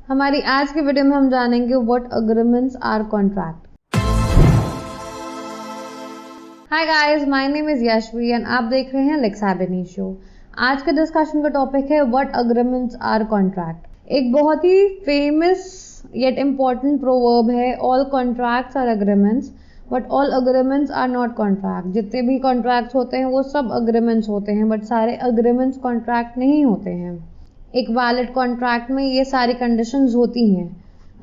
हमारी आज की वीडियो में हम जानेंगे what agreements are contract. Hi guys, my name is Yashvi and आप देख रहे हैं लेक्साबेनी शो। आज के डिस्कशन का टॉपिक है व्हाट अग्रीमेंट्स आर कॉन्ट्रैक्ट। एक बहुत ही फेमस येट इम्पॉर्टेंट प्रोवर्ब है, all contracts are agreements but all agreements are not contract. जितने भी कॉन्ट्रैक्ट्स होते हैं वो सब अग्रीमेंट्स होते हैं, बट सारे अग्रीमेंट्स कॉन्ट्रैक्ट नहीं होते हैं। एक वैलिड कॉन्ट्रैक्ट में ये सारी कंडीशंस होती हैं।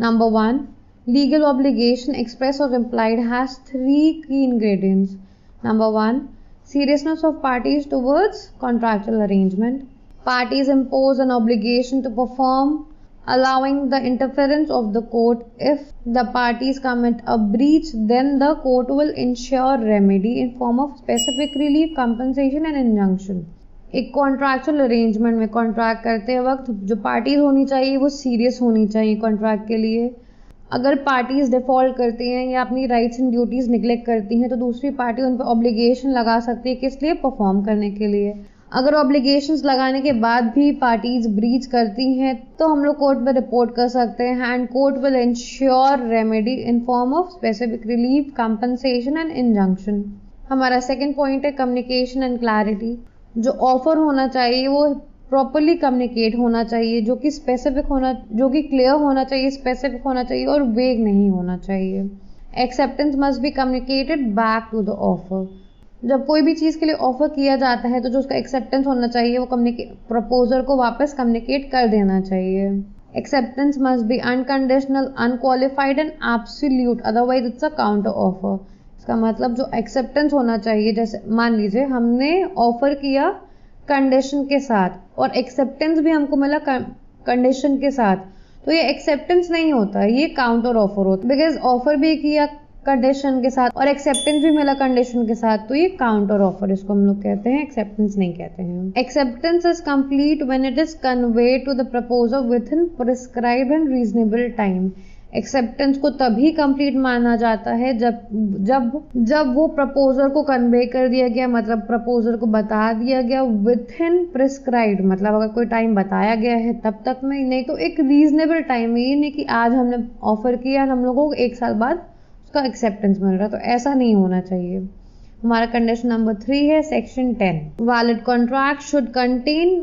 नंबर 1, लीगल ऑब्लिगेशन एक्सप्रेस और इम्प्लाइड हैज 3 की ingredients. Number 1, seriousness of parties towards contractual arrangement. Parties impose an obligation to perform, allowing the interference of the court. If the parties commit a breach, then the court will ensure remedy in form of specific relief, compensation and injunction. एक contractual arrangement में contract करते वक्त जो parties होनी चाहिए वो serious होनी चाहिए कॉन्ट्रैक्ट के लिए। अगर पार्टीज डिफॉल्ट करती हैं या अपनी राइट्स एंड ड्यूटीज निगलेक्ट करती हैं तो दूसरी पार्टी उन पर ऑब्लिगेशन लगा सकती है, किस लिए? परफॉर्म करने के लिए। अगर ऑब्लिगेशंस लगाने के बाद भी पार्टीज ब्रीच करती हैं तो हम लोग कोर्ट में रिपोर्ट कर सकते हैं and court will ensure remedy in form of specific relief, compensation and injunction. हमारा सेकेंड पॉइंट है कम्युनिकेशन एंड क्लैरिटी। जो ऑफर होना चाहिए वो प्रॉपरली कम्युनिकेट होना चाहिए, जो कि स्पेसिफिक होना, जो कि क्लियर होना चाहिए, स्पेसिफिक होना चाहिए और वेग नहीं होना चाहिए। Acceptance must be communicated back to the offer. जब कोई भी चीज़ के लिए ऑफर किया जाता है तो जो उसका एक्सेप्टेंस होना चाहिए वो प्रपोजर को वापस कम्युनिकेट कर देना चाहिए। Acceptance must B unconditional, unqualified and absolute, otherwise it's a counter offer. इसका मतलब जो एक्सेप्टेंस होना चाहिए, जैसे मान लीजिए हमने ऑफर किया कंडीशन के साथ और एक्सेप्टेंस भी हमको मिला कंडीशन के साथ, तो ये एक्सेप्टेंस नहीं होता, ये काउंटर ऑफर होता है। बिकॉज ऑफर भी किया कंडीशन के साथ और एक्सेप्टेंस भी मिला कंडीशन के साथ, तो ये काउंटर ऑफर इसको हम लोग कहते हैं, एक्सेप्टेंस नहीं कहते हैं। Acceptance is complete when it is conveyed to the proposer with in prescribed and reasonable time. Acceptance को तभी कंप्लीट माना जाता है जब वो प्रपोजर को कन्वे कर दिया गया, मतलब प्रपोजर को बता दिया गया विद इन प्रिस्क्राइब्ड, मतलब अगर कोई टाइम बताया गया है तब तक में, नहीं तो एक रीजनेबल टाइम में। ये नहीं कि आज हमने ऑफर किया हम लोगों को 1 साल बाद उसका एक्सेप्टेंस मिल रहा, तो ऐसा नहीं होना चाहिए। हमारा कंडीशन नंबर 3 है section 10, valid contract should contain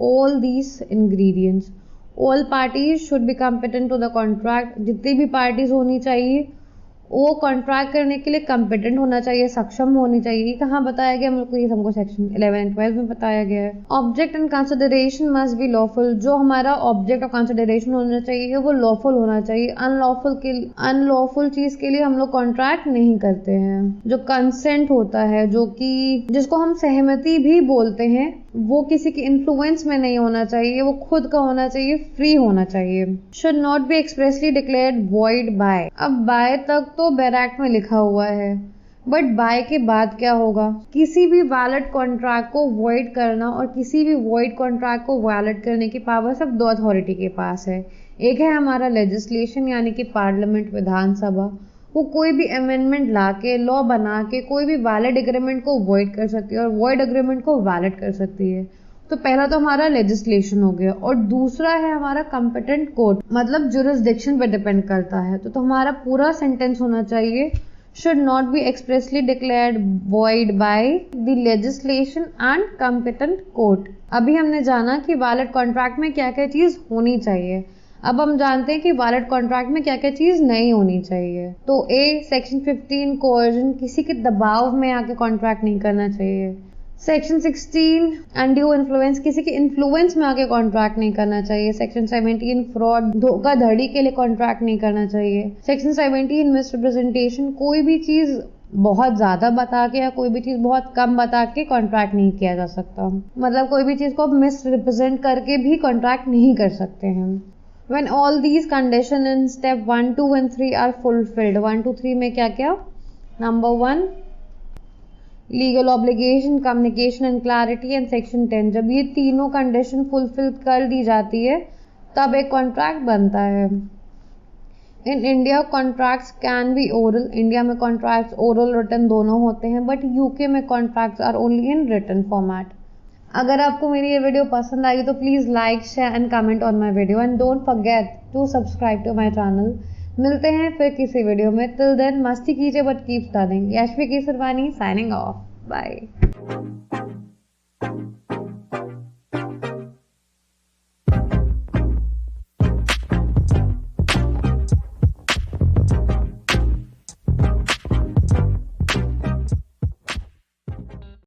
all these ingredients. All parties should be competent to the contract. जितनी भी पार्टीज होनी चाहिए वो कॉन्ट्रैक्ट करने के लिए कम्पिटेंट होना चाहिए, सक्षम होनी चाहिए। कहाँ बताया गया हमको? ये हमको सेक्शन 11 एंड 12 में बताया गया है। Object and consideration must be lawful. जो हमारा ऑब्जेक्ट और कंसिडरेशन होना चाहिए वो लॉफुल होना चाहिए। अनलॉफुल चीज के लिए हम लोग कॉन्ट्रैक्ट नहीं करते हैं। जो कंसेंट होता है, जो कि जिसको हम सहमति भी बोलते हैं, वो किसी के इन्फ्लुएंस में नहीं होना चाहिए, वो खुद का होना चाहिए, फ्री होना चाहिए। Should not be expressly declared void bye. अब बाय तक तो बैरैक्ट में लिखा हुआ है, बट बाय के बाद क्या होगा? किसी भी वैलिड कॉन्ट्रैक्ट को वॉइड करना और किसी भी वॉइड कॉन्ट्रैक्ट को वैलिड करने की पावर सिर्फ 2 अथॉरिटी के पास है। एक है हमारा लेजिस्लेशन यानी कि पार्लियामेंट, विधानसभा। वो कोई भी अमेंडमेंट ला के, लॉ बना के कोई भी वैलिड एग्रीमेंट को वॉइड कर सकती है और वॉइड एग्रीमेंट को वैलिड कर सकती है। तो पहला तो हमारा लेजिस्लेशन हो गया और दूसरा है हमारा कॉम्पिटेंट कोर्ट, मतलब जुरिसडिक्शन पे डिपेंड करता है। तो हमारा पूरा सेंटेंस होना चाहिए should not be expressly declared void by the legislation and competent court। अभी हमने जाना कि वैलिड कॉन्ट्रैक्ट में क्या क्या चीज होनी चाहिए। अब हम जानते हैं कि वैलिड कॉन्ट्रैक्ट में क्या क्या चीज नहीं होनी चाहिए। तो सेक्शन 15 कोर्जन, किसी के दबाव में आके कॉन्ट्रैक्ट नहीं करना चाहिए। सेक्शन 16 अनड्यू इन्फ्लुएंस, किसी के इन्फ्लुएंस में आके कॉन्ट्रैक्ट नहीं करना चाहिए। सेक्शन 17 फ्रॉड, धोखाधड़ी के लिए कॉन्ट्रैक्ट नहीं करना चाहिए। सेक्शन 17 मिसरिप्रेजेंटेशन, कोई भी चीज बहुत ज्यादा बता के या कोई भी चीज बहुत कम बता के कॉन्ट्रैक्ट नहीं किया जा सकता, मतलब कोई भी चीज को मिसरिप्रेजेंट करके भी कॉन्ट्रैक्ट नहीं कर सकते हैं। When all these conditions in step 1, 2 and 3 are fulfilled, 1, 2, 3 में क्या क्या? Number 1, legal obligation, communication and clarity and section 10। जब ये तीनों कंडीशन फुलफिल कर दी जाती है तब एक कॉन्ट्रैक्ट बनता है। In India contracts can be oral. India में कॉन्ट्रैक्ट्स ओरल रिटन दोनों होते हैं, बट यूके में contracts are only in written format. अगर आपको मेरी ये वीडियो पसंद आई तो please like share and comment on my video and don't forget to subscribe to my channel. मिलते हैं फिर किसी वीडियो में। टिल देन मस्ती कीजिए but keep studying. Yashvi Kesarwani signing off. Bye.